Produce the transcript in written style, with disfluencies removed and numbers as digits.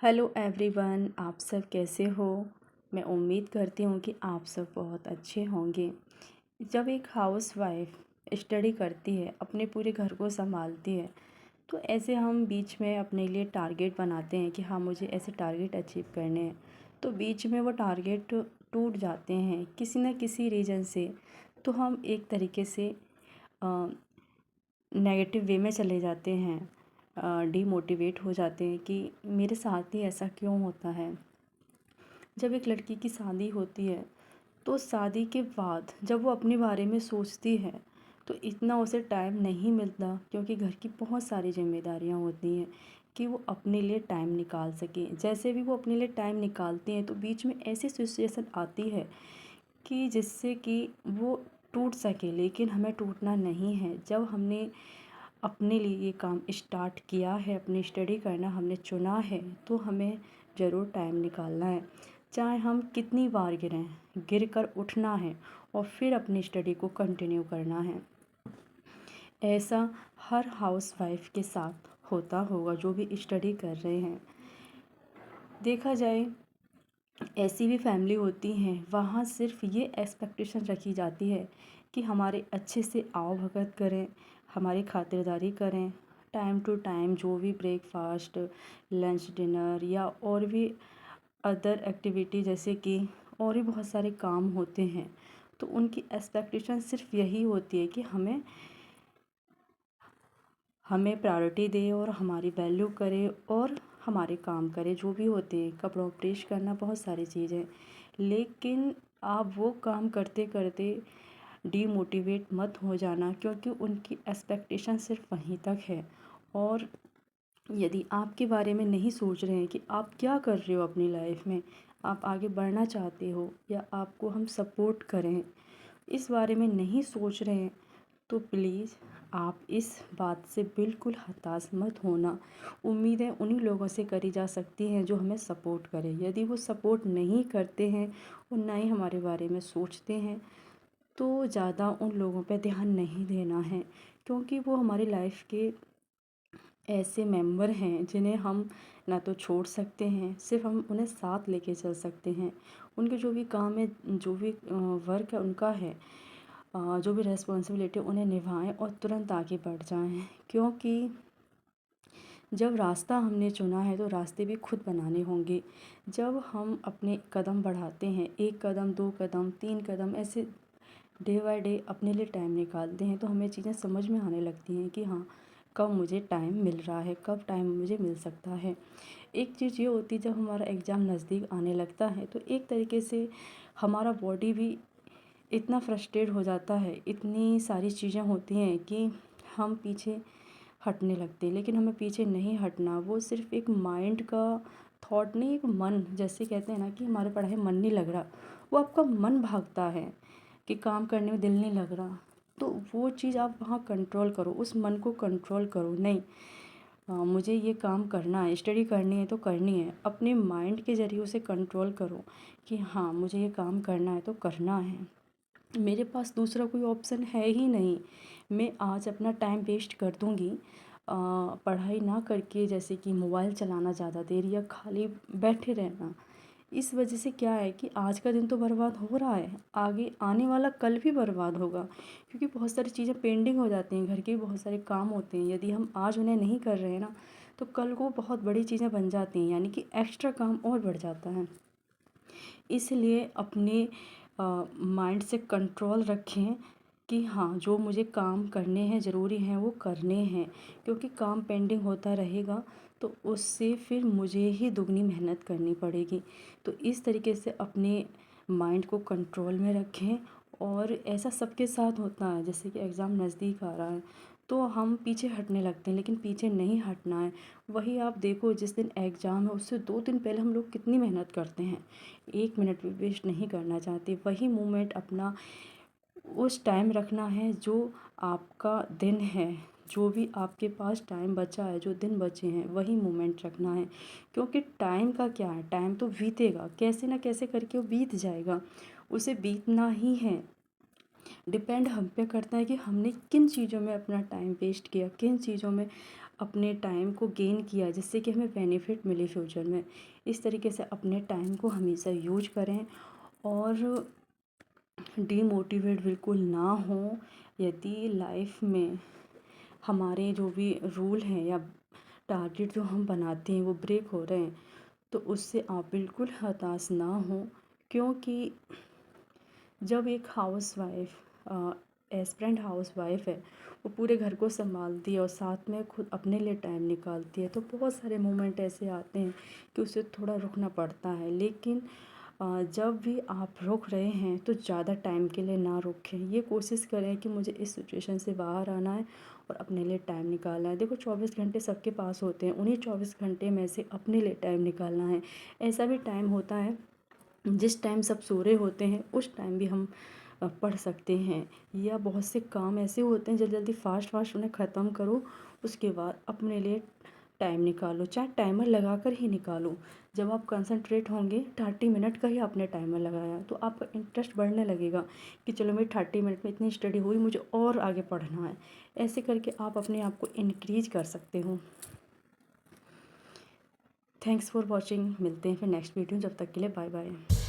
Hello everyone, आप सब कैसे हो। मैं उम्मीद करती हूँ कि आप सब बहुत अच्छे होंगे। जब एक हाउसवाइफ स्टडी करती है, अपने पूरे घर को संभालती है, तो ऐसे हम बीच में अपने लिए टारगेट बनाते हैं कि हाँ, मुझे ऐसे टारगेट अचीव करने हैं। तो बीच में वो टारगेट टूट जाते हैं किसी न किसी रीज़न से। तो हम एक तरीके से नेगेटिव वे में चले जाते हैं, डीमोटिवेट हो जाते हैं कि मेरे साथ ही ऐसा क्यों होता है। जब एक लड़की की शादी होती है, तो शादी के बाद जब वो अपने बारे में सोचती है, तो इतना उसे टाइम नहीं मिलता, क्योंकि घर की बहुत सारी जिम्मेदारियां होती हैं कि वो अपने लिए टाइम निकाल सके। जैसे भी वो अपने लिए टाइम निकालती हैं, तो बीच में ऐसी सिचुएशन आती है कि जिससे कि वो टूट सके। लेकिन हमें टूटना नहीं है। जब हमने अपने लिए ये काम स्टार्ट किया है, अपनी स्टडी करना हमने चुना है, तो हमें ज़रूर टाइम निकालना है। चाहे हम कितनी बार गिरें, गिर कर उठना है और फिर अपनी स्टडी को कंटिन्यू करना है। ऐसा हर हाउसवाइफ के साथ होता होगा जो भी स्टडी कर रहे हैं। देखा जाए, ऐसी भी फैमिली होती हैं, वहाँ सिर्फ ये एक्सपेक्टेशन रखी जाती है कि हमारे अच्छे से आओ भगत करें, हमारी खातिरदारी करें, टाइम टू टाइम जो भी ब्रेकफास्ट, लंच, डिनर या और भी अदर एक्टिविटी, जैसे कि और भी बहुत सारे काम होते हैं, तो उनकी एक्सपेक्टेशन सिर्फ यही होती है कि हमें हमें प्रायोरिटी दे और हमारी वैल्यू करे और हमारे काम करे, जो भी होते हैं, कपड़ों प्रेस करना, बहुत सारी चीज़ें। लेकिन आप वो काम करते करते डीमोटिवेट मत हो जाना, क्योंकि उनकी एक्सपेक्टेशन सिर्फ वहीं तक है। और यदि आपके बारे में नहीं सोच रहे हैं कि आप क्या कर रहे हो अपनी लाइफ में, आप आगे बढ़ना चाहते हो या आपको हम सपोर्ट करें, इस बारे में नहीं सोच रहे हैं, तो प्लीज़ आप इस बात से बिल्कुल हताश मत होना। उम्मीदें उन्हीं लोगों से करी जा सकती हैं जो हमें सपोर्ट करें। यदि वो सपोर्ट नहीं करते हैं और ना ही हमारे बारे में सोचते हैं, तो ज़्यादा उन लोगों पे ध्यान नहीं देना है, क्योंकि वो हमारी लाइफ के ऐसे मेंबर हैं जिन्हें हम ना तो छोड़ सकते हैं, सिर्फ हम उन्हें साथ लेके चल सकते हैं। उनके जो भी काम है, जो भी वर्क है उनका है, जो भी रेस्पॉन्सिबिलिटी उन्हें निभाएं और तुरंत आगे बढ़ जाएं। क्योंकि जब रास्ता हमने चुना है, तो रास्ते भी खुद बनाने होंगे। जब हम अपने कदम बढ़ाते हैं, एक कदम, दो कदम, तीन कदम, ऐसे डे बाय डे अपने लिए टाइम निकालते हैं, तो हमें चीज़ें समझ में आने लगती हैं कि हाँ, कब मुझे टाइम मिल रहा है, कब टाइम मुझे मिल सकता है। एक चीज़ ये होती है, जब हमारा एग्ज़ाम नज़दीक आने लगता है, तो एक तरीके से हमारा बॉडी भी इतना फ्रस्ट्रेट हो जाता है, इतनी सारी चीज़ें होती हैं कि हम पीछे हटने लगते हैं। लेकिन हमें पीछे नहीं हटना। वो सिर्फ एक माइंड का थॉट नहीं, एक मन, जैसे कहते हैं ना कि हमारे पढ़ाई मन नहीं लग रहा, वो आपका मन भागता है कि काम करने में दिल नहीं लग रहा। तो वो चीज़ आप वहाँ कंट्रोल करो, उस मन को कंट्रोल करो। नहीं, मुझे ये काम करना है, स्टडी करनी है तो करनी है। अपने माइंड के ज़रिए उसे कंट्रोल करो कि हाँ, मुझे ये काम करना है तो करना है। मेरे पास दूसरा कोई ऑप्शन है ही नहीं। मैं आज अपना टाइम वेस्ट कर दूँगी पढ़ाई ना करके, जैसे कि मोबाइल चलाना ज़्यादा देर या खाली बैठे रहना। इस वजह से क्या है कि आज का दिन तो बर्बाद हो रहा है, आगे आने वाला कल भी बर्बाद होगा, क्योंकि बहुत सारी चीज़ें पेंडिंग हो जाती हैं, घर के भी बहुत सारे काम होते हैं। यदि हम आज उन्हें नहीं कर रहे हैं ना, तो कल को बहुत बड़ी चीज़ें बन जाती हैं, यानी कि एक्स्ट्रा काम और बढ़ जाता है। इसलिए अपने माइंड से कंट्रोल रखें कि हाँ, जो मुझे काम करने हैं, ज़रूरी हैं, वो करने हैं। क्योंकि काम पेंडिंग होता रहेगा, तो उससे फिर मुझे ही दुगनी मेहनत करनी पड़ेगी। तो इस तरीके से अपने माइंड को कंट्रोल में रखें। और ऐसा सबके साथ होता है, जैसे कि एग्ज़ाम नज़दीक आ रहा है, तो हम पीछे हटने लगते हैं, लेकिन पीछे नहीं हटना है। वही आप देखो, जिस दिन एग्ज़ाम है उससे 2 दिन पहले हम लोग कितनी मेहनत करते हैं, 1 मिनट भी वेस्ट नहीं करना चाहते। वही मोमेंट अपना उस टाइम रखना है जो आपका दिन है, जो भी आपके पास टाइम बचा है, जो दिन बचे हैं, वही मोमेंट रखना है। क्योंकि टाइम का क्या है, टाइम तो बीतेगा, कैसे ना कैसे करके वो बीत जाएगा, उसे बीतना ही है। डिपेंड हम पे करता है कि हमने किन चीज़ों में अपना टाइम वेस्ट किया, किन चीज़ों में अपने टाइम को गेन किया जिससे कि हमें बेनिफिट मिले फ्यूचर में। इस तरीके से अपने टाइम को हमेशा यूज करें और डीमोटिवेट बिल्कुल ना हो। यदि लाइफ में हमारे जो भी रूल हैं या टारगेट जो हम बनाते हैं वो ब्रेक हो रहे हैं तो उससे आप बिल्कुल हताश ना हो, क्योंकि जब एक हाउसवाइफ एस्पिरेंट हाउसवाइफ है वो पूरे घर को संभालती है और साथ में खुद अपने लिए टाइम निकालती है, तो बहुत सारे मोमेंट ऐसे आते हैं कि उसे थोड़ा रुकना पड़ता है। लेकिन जब भी आप रुक रहे हैं तो ज़्यादा टाइम के लिए ना रुकें। ये कोशिश करें कि मुझे इस सिचुएशन से बाहर आना है और अपने लिए टाइम निकालना है। देखो 24 घंटे सबके पास होते हैं, उन्हीं 24 घंटे में से अपने लिए टाइम निकालना है। ऐसा भी टाइम होता है जिस टाइम सब सो रहे होते हैं उस टाइम भी हम पढ़ सकते हैं, या बहुत से काम ऐसे होते हैं जल्दी जल्दी फास्ट उन्हें ख़त्म करो, उसके बाद अपने लिए टाइम निकालो, चाहे टाइमर लगा कर ही निकालो। जब आप कंसंट्रेट होंगे 30 मिनट का ही आपने टाइमर लगाया तो आपका इंटरेस्ट बढ़ने लगेगा कि चलो मेरी 30 मिनट में इतनी स्टडी हुई, मुझे और आगे पढ़ना है। ऐसे करके आप अपने आप को इनक्रीज कर सकते हो। Thanks for watching. मिलते हैं फिर नेक्स्ट वीडियो, जब तक के लिए बाय बाय।